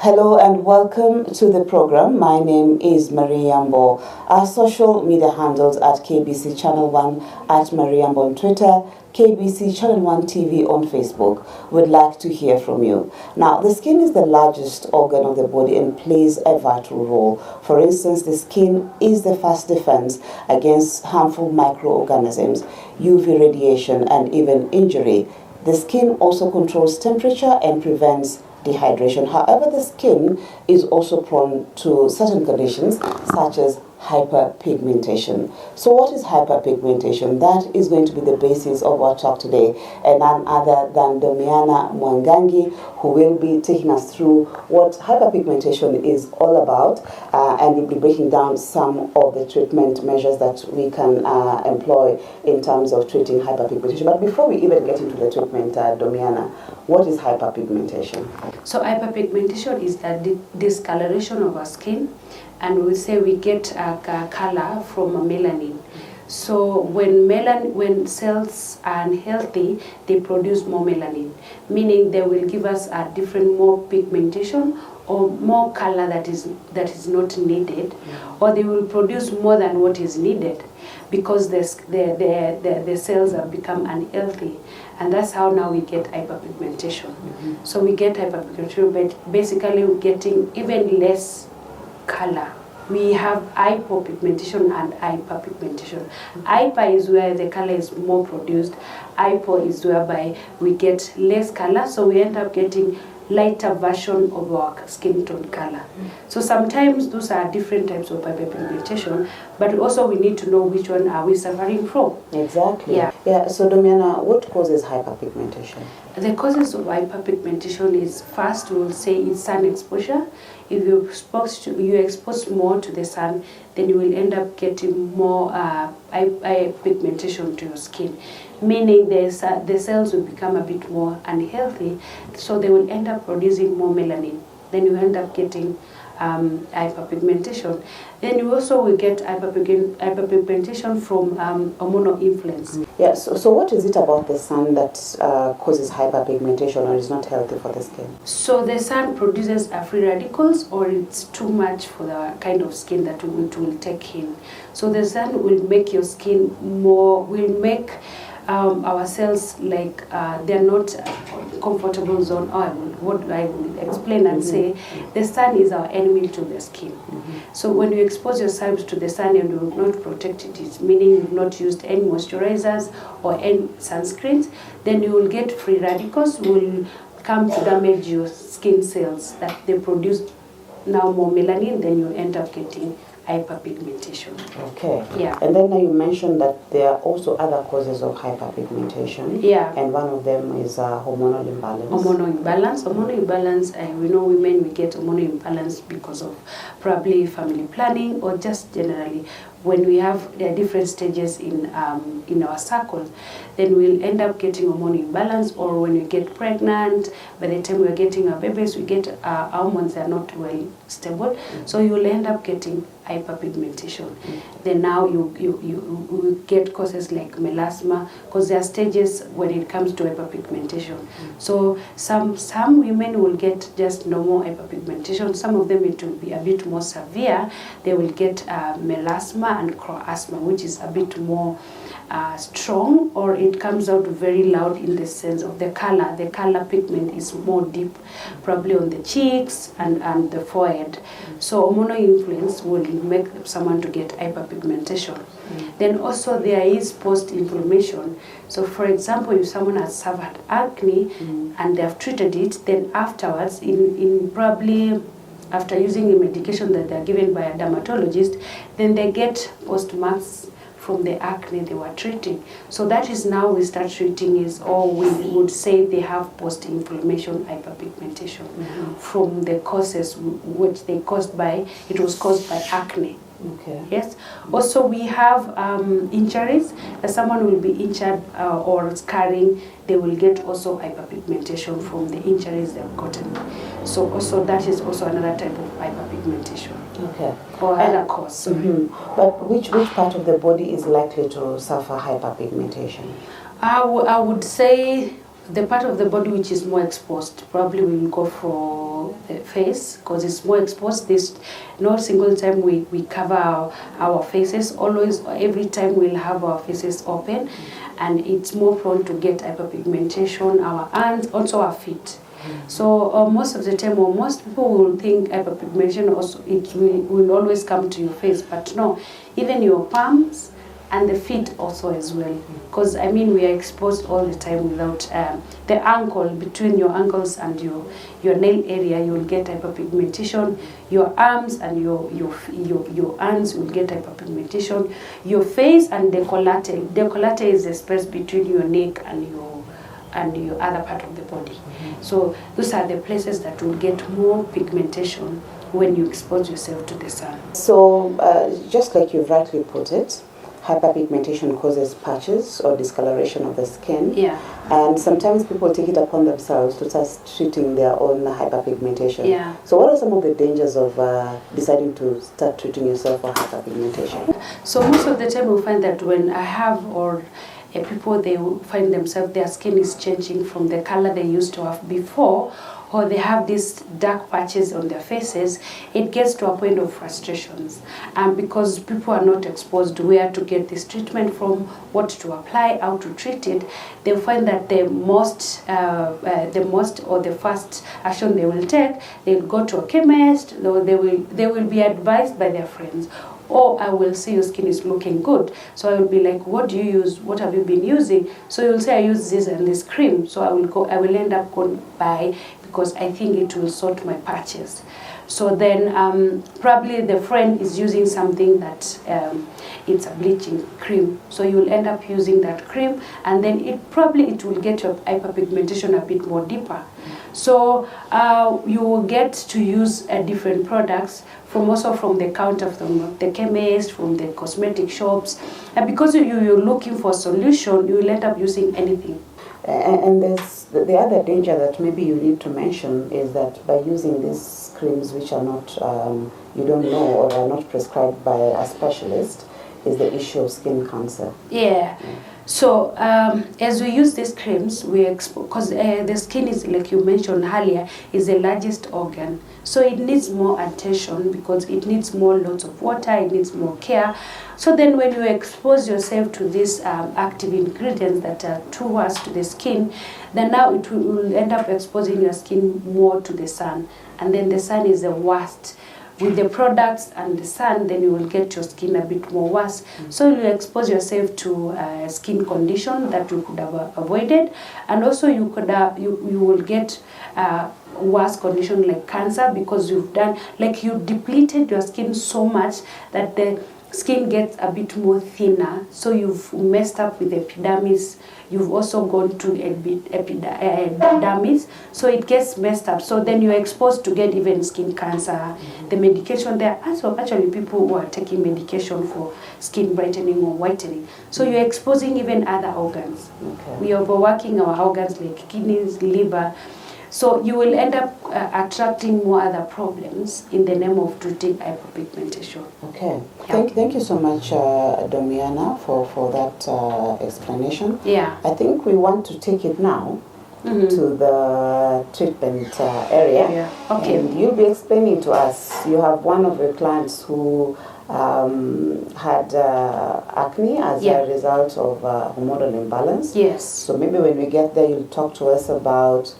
Hello and welcome to the program. My name is Yambo. Our social media handles at KBC Channel 1 at Yambo on Twitter, KBC Channel 1 TV on Facebook. We'd like to hear from you. Now, the skin is the largest organ of the body and plays a vital role. For instance, the skin is the first defense against harmful microorganisms, UV radiation, and even injury. The skin also controls temperature and prevents dehydration. However, the skin is also prone to certain conditions such as hyperpigmentation. So what is hyperpigmentation? That is going to be the basis of our talk today, and none other than Domiana Mwangangi, who will be taking us through what hyperpigmentation is all about, and will be breaking down some of the treatment measures that we can employ in terms of treating hyperpigmentation. But before we even get into the treatment, Domiana, what is hyperpigmentation? So hyperpigmentation is the discoloration of our skin, and we say we get a color from a melanin. So when cells are unhealthy, they produce more melanin, meaning they will give us a different more pigmentation or more color that is not needed, or they will produce more than what is needed because the cells have become unhealthy. And that's how now we get hyperpigmentation. So we get hyperpigmentation, but basically we're getting even less color. We have hypopigmentation and hyperpigmentation. Hyper is where the color is more produced. Hypo is whereby we get less color, so we end up getting lighter version of our skin tone color. So sometimes those are different types of hyperpigmentation, but also we need to know which one are we suffering from. Exactly. Yeah. So Domiana, what causes hyperpigmentation? The causes of hyperpigmentation is, first we will say, it's sun exposure. If you're exposed more to the sun, then you will end up getting more hyperpigmentation to your skin, meaning the cells will become a bit more unhealthy, so they will end up producing more melanin. Then you end up getting hyperpigmentation. Then you also will get hyperpigmentation from hormonal influence. Yeah, so what is it about the sun that causes hyperpigmentation or is not healthy for the skin? So the sun produces free radicals, or it's too much for the kind of skin that it will take in. So the sun will make your skin will make our cells like they're not comfortable zone. What I will explain and say, the sun is our enemy to the skin. So when you expose yourself to the sun and you have not protected it, meaning you've not used any moisturizers or any sunscreens, then you will get free radicals will come to damage your skin cells, that they produce now more melanin, then you end up getting hyperpigmentation. Okay. Yeah. And then you mentioned that there are also other causes of hyperpigmentation. Yeah. And one of them is hormonal imbalance. Hormonal imbalance. We know women, we get hormonal imbalance because of probably family planning or just generally when we have different stages in our cycle, then we'll end up getting hormonal imbalance. Or when we get pregnant, by the time we're getting our babies, we get our hormones are not well stable, so you'll end up getting hyperpigmentation. Then now you get causes like melasma, because there are stages when it comes to hyperpigmentation. So some women will get just normal hyperpigmentation. Some of them, it will be a bit more severe. They will get melasma and chroasma, which is a bit more strong, or it comes out very loud in the sense of the color. The color pigment is more deep, probably on the cheeks and the forehead. So hormonal influence will make someone to get hyperpigmentation. Then also there is post-inflammation. So for example, if someone has suffered acne and they have treated it, then afterwards, in probably after using a medication that they are given by a dermatologist, then they get post-marks from the acne they were treating. So that is now we start treating is, or we would say they have post-inflammation hyperpigmentation from the causes which they caused by, it was caused by acne. Okay. Yes. Also, we have injuries. That someone will be injured or scarring, they will get also hyperpigmentation from the injuries they've gotten. So also that is also another type of hyperpigmentation. Okay. Or other cause. But which part of the body is likely to suffer hyperpigmentation? I would say the part of the body which is more exposed, probably we'll go for the face because it's more exposed. This no single time we cover our faces. Always, every time we'll have our faces open, and it's more prone to get hyperpigmentation. Our hands, also our feet. So most of the time, or most people will think hyperpigmentation also it will always come to your face, but no, even your palms and the feet also as well, because I mean we are exposed all the time without the ankle, between your ankles and your nail area, you will get hyperpigmentation. Your arms and your hands will get hyperpigmentation. Your face and decollete. Decollete is the space between your neck and your other part of the body. So those are the places that will get more pigmentation when you expose yourself to the sun. So just like you've rightly put it, hyperpigmentation causes patches or discoloration of the skin. Yeah. And sometimes people take it upon themselves to start treating their own hyperpigmentation. Yeah. So what are some of the dangers of deciding to start treating yourself for hyperpigmentation? So most of the time we find that when I have people, they will find themselves, their skin is changing from the color they used to have before, or they have these dark patches on their faces. It gets to a point of frustrations, because people are not exposed where to get this treatment from, what to apply, how to treat it. They find that the first action they will take, they'll go to a chemist, or they will be advised by their friends. Or I will see your skin is looking good. So I will be like, what do you use? What have you been using? So you'll say I use this and this cream. So I will end up going buy because I think it will sort my patches. So then probably the friend is using something that it's a bleaching cream. So you will end up using that cream, and then it will get your hyperpigmentation a bit more deeper. So you will get to use different products from the counter, from the chemist, from the cosmetic shops. And because you're looking for a solution, you will end up using anything. And there's the other danger that maybe you need to mention is that by using these creams which are not, you don't know or are not prescribed by a specialist, is the issue of skin cancer. Yeah. So as we use these creams, because the skin is, like you mentioned earlier, is the largest organ. So it needs more attention because it needs lots of water, it needs more care. So then when you expose yourself to these active ingredients that are too worse to the skin, then now it will end up exposing your skin more to the sun. And then the sun is the worst. With the products and the sun, then you will get your skin a bit more worse. So you expose yourself to a skin condition that you could have avoided, and also you will get worse condition like cancer, because you depleted your skin so much that the skin gets a bit more thinner. So you've messed up with epidermis. You've also gone to epidermis, so it gets messed up. So then you're exposed to get even skin cancer. The medication, there are also actually people who are taking medication for skin brightening or whitening. So you're exposing even other organs. Okay. We are overworking our organs like kidneys, liver. So you will end up attracting more other problems in the name of treating hyperpigmentation. Okay. Yeah. Thank you so much, Domiana, for that explanation. Yeah. I think we want to take it now to the treatment area. Yeah. Okay. And you'll be explaining to us, you have one of your clients who had acne as a result of hormonal imbalance. Yes. So maybe when we get there, you'll talk to us about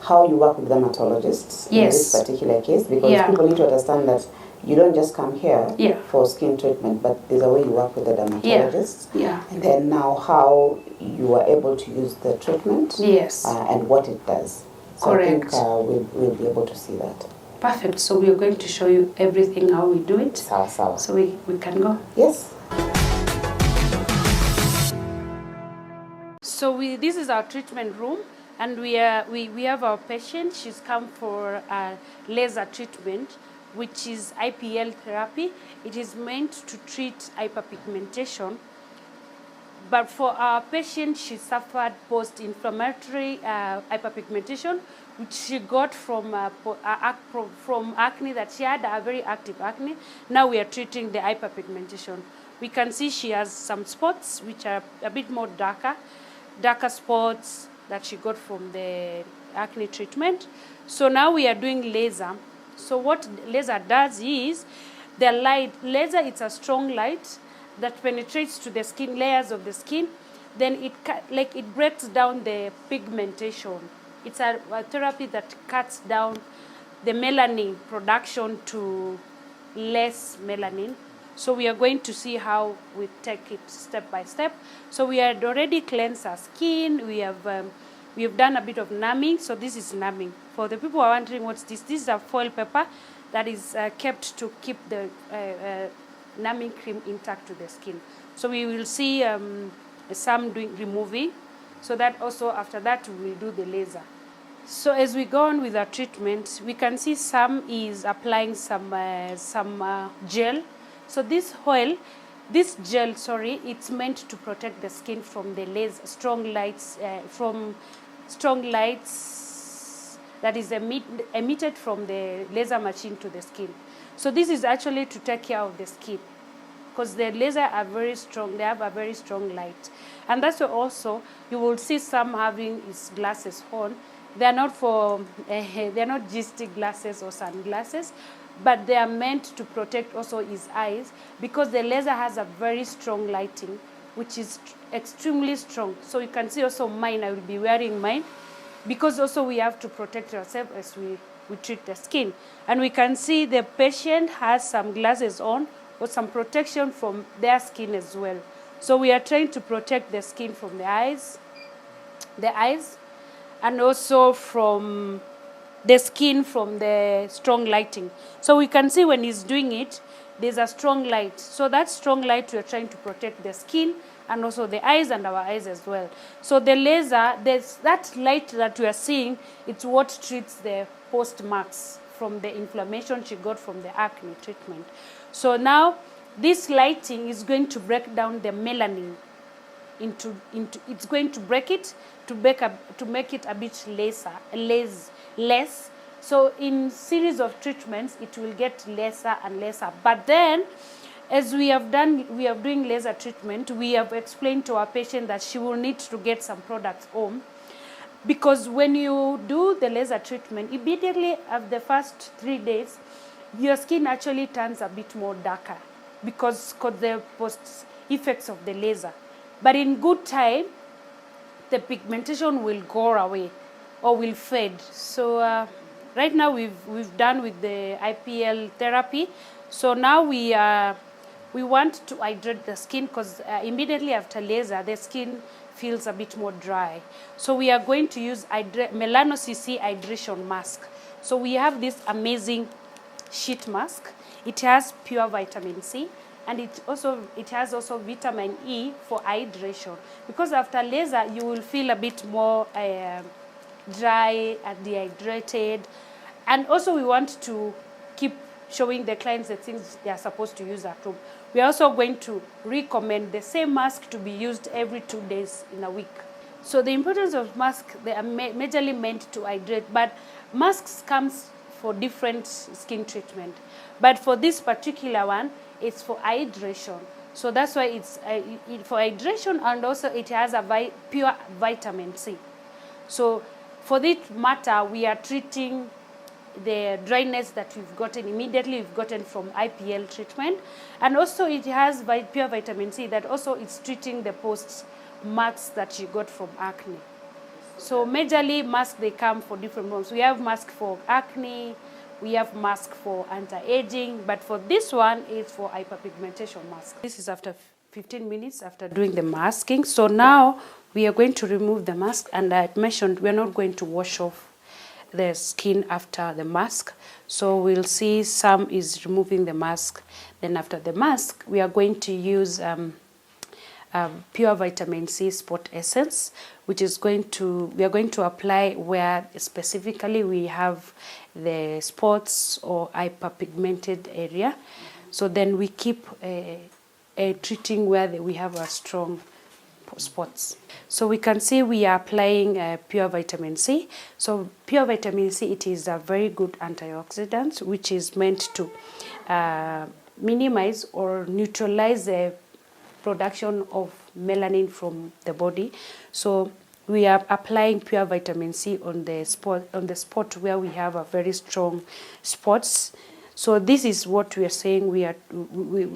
how you work with dermatologists in this particular case, because people need to understand that you don't just come here for skin treatment, but there's a way you work with the dermatologists. Yeah. And then now how you are able to use the treatment and what it does. So correct. I think we'll be able to see that. Perfect. So we are going to show you everything, how we do it. Sawa. So we can go. Yes. So this is our treatment room, and we have our patient. She's come for a laser treatment, which is IPL therapy. It is meant to treat hyperpigmentation. But for our patient, she suffered post-inflammatory hyperpigmentation, which she got from acne that she had, a very active acne. Now we are treating the hyperpigmentation. We can see she has some spots which are a bit more darker spots, that she got from the acne treatment. So now we are doing laser. So what laser does is, the light, laser, it's a strong light that penetrates to the skin, layers of the skin, then it breaks down the pigmentation. It's a therapy that cuts down the melanin production to less melanin. So we are going to see how we take it step by step. So we had already cleansed our skin. We have done a bit of numbing. So this is numbing. For the people who are wondering what's this is a foil paper that is kept to keep the numbing cream intact to the skin. So we will see some doing removing. So that also after that we will do the laser. So as we go on with our treatment, we can see Sam is applying some gel. So this gel, it's meant to protect the skin from the laser, strong lights that is emitted from the laser machine to the skin. So this is actually to take care of the skin, because the laser are very strong. They have a very strong light, and that's why also you will see some having his glasses on. They are not for they are not GST glasses or sunglasses, but they are meant to protect also his eyes, because the laser has a very strong lighting, which is extremely strong. So you can see also mine. I will be wearing mine, because also we have to protect ourselves as we treat the skin. And we can see the patient has some glasses on, or some protection from their skin as well. So we are trying to protect the skin from the eyes, and also from the skin from the strong lighting. So we can see when he's doing it, there's a strong light. So that strong light, we are trying to protect the skin and also the eyes and our eyes as well. So the laser, there's that light that we are seeing, it's what treats the post marks from the inflammation she got from the acne treatment. So now this lighting is going to break down the melanin into it's going to break it to make it a bit less. So in series of treatments, it will get lesser and lesser. But then, as we are doing laser treatment, we have explained to our patient that she will need to get some products home, because when you do the laser treatment, immediately after the first 3 days, your skin actually turns a bit more darker, because the post effects of the laser. But in good time, the pigmentation will go away or will fade. So right now we've done with the IPL therapy. So now we want to hydrate the skin, because immediately after laser, the skin feels a bit more dry. So we are going to use Melano CC hydration mask. So we have this amazing sheet mask. It has pure vitamin C, and it has also vitamin E for hydration, because after laser you will feel a bit more dry and dehydrated. And also we want to keep showing the clients the things they are supposed to use at home. We are also going to recommend the same mask to be used every 2 days in a week. So the importance of masks, they are majorly meant to hydrate, but masks comes for different skin treatment. But for this particular one, it's for hydration. So that's why it's for hydration, and also it has a pure vitamin C. So for this matter, we are treating the dryness that we've gotten from IPL treatment, and also it has pure vitamin C that also is treating the post marks that you got from acne. So majorly masks, they come for different ones. We have mask for acne, we have mask for anti-aging, but for this one, it's for hyperpigmentation mask. This is after 15 minutes after doing the masking. So now we are going to remove the mask, and I mentioned we're not going to wash off the skin after the mask. So we'll see Sam is removing the mask. Then after the mask, we are going to use pure vitamin C spot essence, which is we are going to apply where specifically we have the spots or hyperpigmented area. So then we keep treating where we have a strong spots. So we can see we are applying pure vitamin C. So pure vitamin C, it is a very good antioxidant, which is meant to minimize or neutralize the production of melanin from the body. So we are applying pure vitamin C on the spot where we have a very strong spots. So this is what we are saying.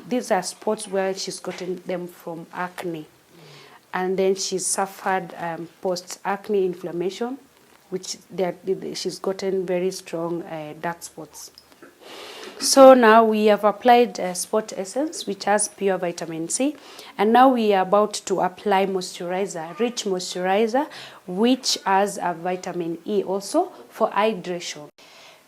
These are spots where she's gotten them from acne, and then she suffered post-acne inflammation, which she's gotten very strong dark spots. So now we have applied Spot Essence, which has pure vitamin C, and now we are about to apply moisturizer, rich moisturizer, which has a vitamin E also for hydration.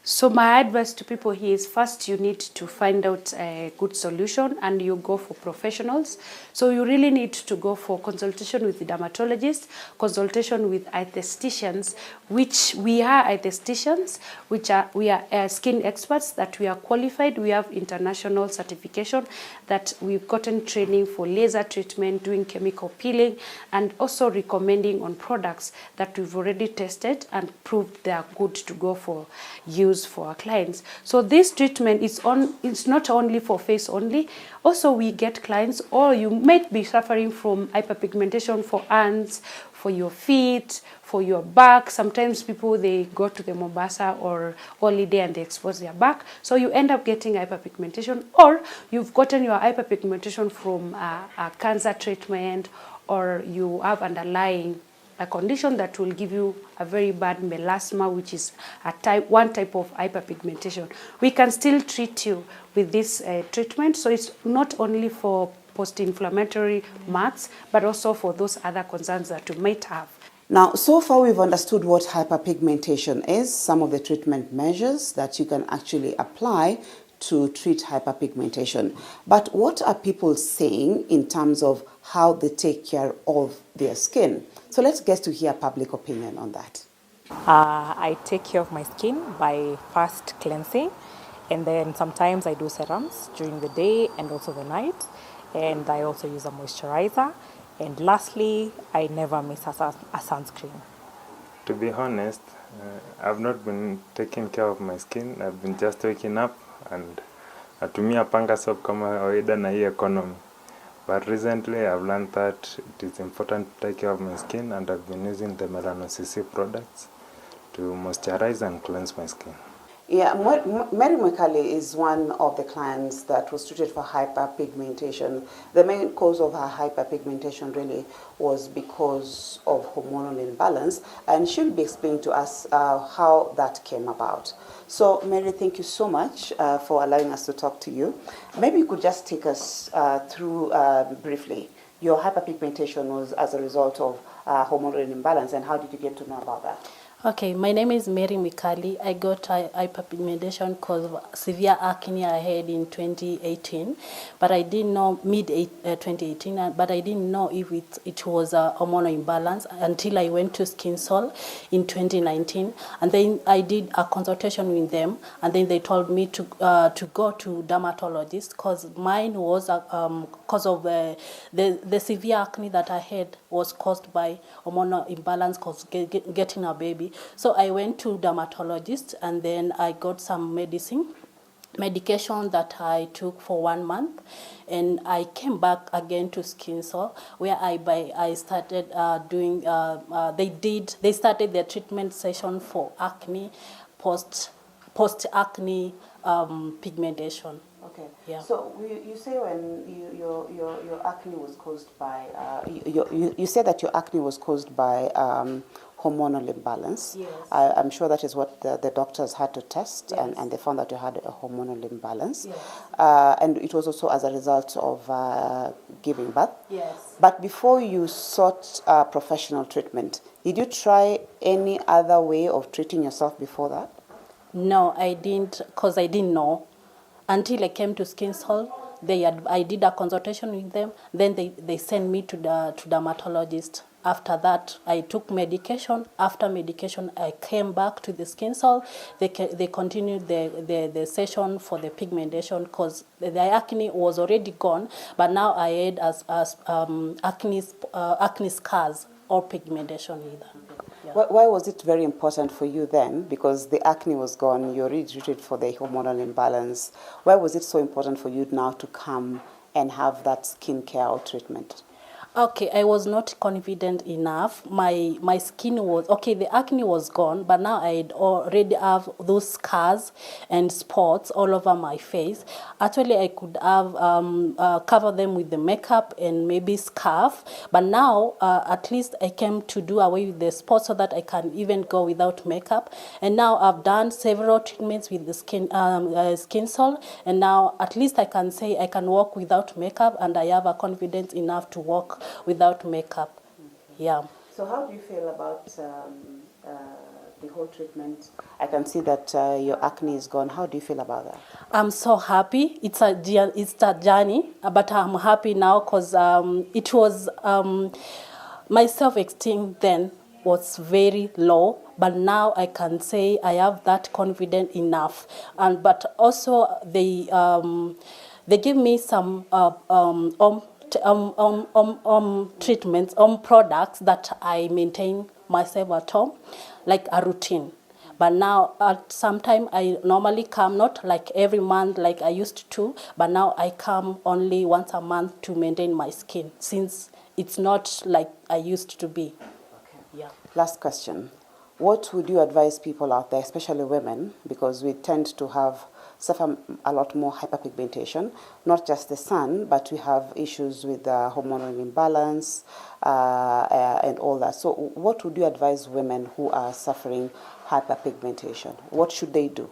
So my advice to people here is, first you need to find out a good solution, and you go for professionals. So you really need to go for consultation with the dermatologist, consultation with estheticians, which we are estheticians, we are skin experts, that we are qualified. We have international certification, that we've gotten training for laser treatment, doing chemical peeling, and also recommending on products that we've already tested and proved they are good to go for use for our clients. So this treatment is it's not only for face only. Also we get clients, or you might be suffering from hyperpigmentation for hands, for your feet, for your back. Sometimes people, they go to the Mombasa or holiday and they expose their back, so you end up getting hyperpigmentation, or you've gotten your hyperpigmentation from a cancer treatment, or you have underlying a condition that will give you a very bad melasma, which is one type of hyperpigmentation. We can still treat you with this treatment. So it's not only for post-inflammatory marks, but also for those other concerns that you might have. Now, so far we've understood what hyperpigmentation is, some of the treatment measures that you can actually apply to treat hyperpigmentation. But what are people saying in terms of how they take care of their skin? So let's get to hear public opinion on that. I take care of my skin by first cleansing, and then sometimes I do serums during the day and also the night, and I also use a moisturizer, and lastly, I never miss a sunscreen. To be honest, I've not been taking care of my skin. I've been just waking up and natumia panga soap kama kawaida na hii economy. But recently I've learned that it is important to take care of my skin, and I've been using the Melano-CC products to moisturize and cleanse my skin. Yeah, Mary Mwikali is one of the clients that was treated for hyperpigmentation. The main cause of her hyperpigmentation really was because of hormonal imbalance, and she'll be explaining to us how that came about. So, Mary, thank you so much for allowing us to talk to you. Maybe you could just take us through briefly. Your hyperpigmentation was as a result of hormonal imbalance, and how did you get to know about that? Okay, my name is Mary Mwikali. I got hyperpigmentation because of severe acne I had in 2018, but I didn't know mid-2018, but I didn't know if it was a hormonal imbalance until I went to Skin Sol in 2019, and then I did a consultation with them, and then they told me to go to dermatologist because mine was because of the severe acne that I had was caused by hormonal imbalance, cause getting a baby. So I went to dermatologist, and then I got some medication that I took for 1 month, and I came back again to Skin Sol, where I started doing. They started their treatment session for acne, post acne pigmentation. Okay. Yeah. So you say when your acne was caused by you said that your acne was caused by hormonal imbalance. Yes. I'm sure that is what the doctors had to test, Yes. and they found that you had a hormonal imbalance. Yes. And it was also as a result of giving birth. Yes. But before you sought professional treatment, did you try any other way of treating yourself before that? No, I didn't, because I didn't know. Until I came to Skin Sol, I did a consultation with them. Then they sent me to the dermatologist. After that, I took medication. After medication, I came back to the Skin Sol. They continued the session for the pigmentation because the acne was already gone, but now I had acne scars or pigmentation either. Yeah. Why was it very important for you then? Because the acne was gone, you already treated for the hormonal imbalance. Why was it so important for you now to come and have that skincare treatment? Okay, I was not confident enough. My skin was okay. The acne was gone, but now I already have those scars and spots all over my face. Actually, I could have cover them with the makeup and maybe scarf, but now at least I came to do away with the spots so that I can even go without makeup. And now I've done several treatments with the skin sol, and now at least I can say I can walk without makeup, and I have a confidence enough to walk without makeup. Yeah. So how do you feel about the whole treatment? I can see that your acne is gone. How do you feel about that? I'm so happy. It's a journey, but I'm happy now because it was my self-esteem then was very low, but now I can say I have that confidence enough. And but also they give me some treatments, products that I maintain myself at home, like a routine. But now at some time I normally come, not like every month like I used to, but now I come only once a month to maintain my skin, since it's not like I used to be. Okay. Yeah. Last question. What would you advise people out there, especially women, because we tend to suffer a lot more hyperpigmentation, not just the sun, but we have issues with hormonal imbalance and all that. So what would you advise women who are suffering hyperpigmentation? What should they do?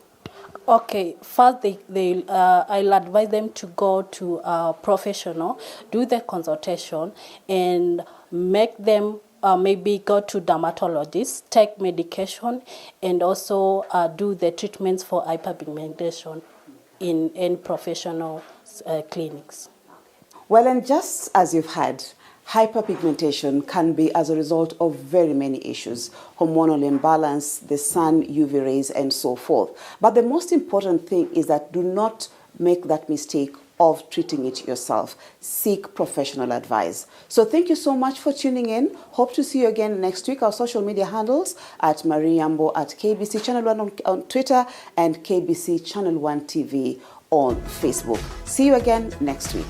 Okay, first I'll advise them to go to a professional, do the consultation, and make them maybe go to dermatologists, take medication, and also do the treatments for hyperpigmentation in professional clinics. Well, and just as you've had, hyperpigmentation can be as a result of very many issues: hormonal imbalance, the sun, UV rays, and so forth. But the most important thing is that do not make that mistake of treating it yourself. Seek professional advice. So thank you so much for tuning in. Hope to see you again next week. Our social media handles at Yambo at KBC Channel 1 on Twitter and KBC Channel 1 TV on Facebook. See you again next week.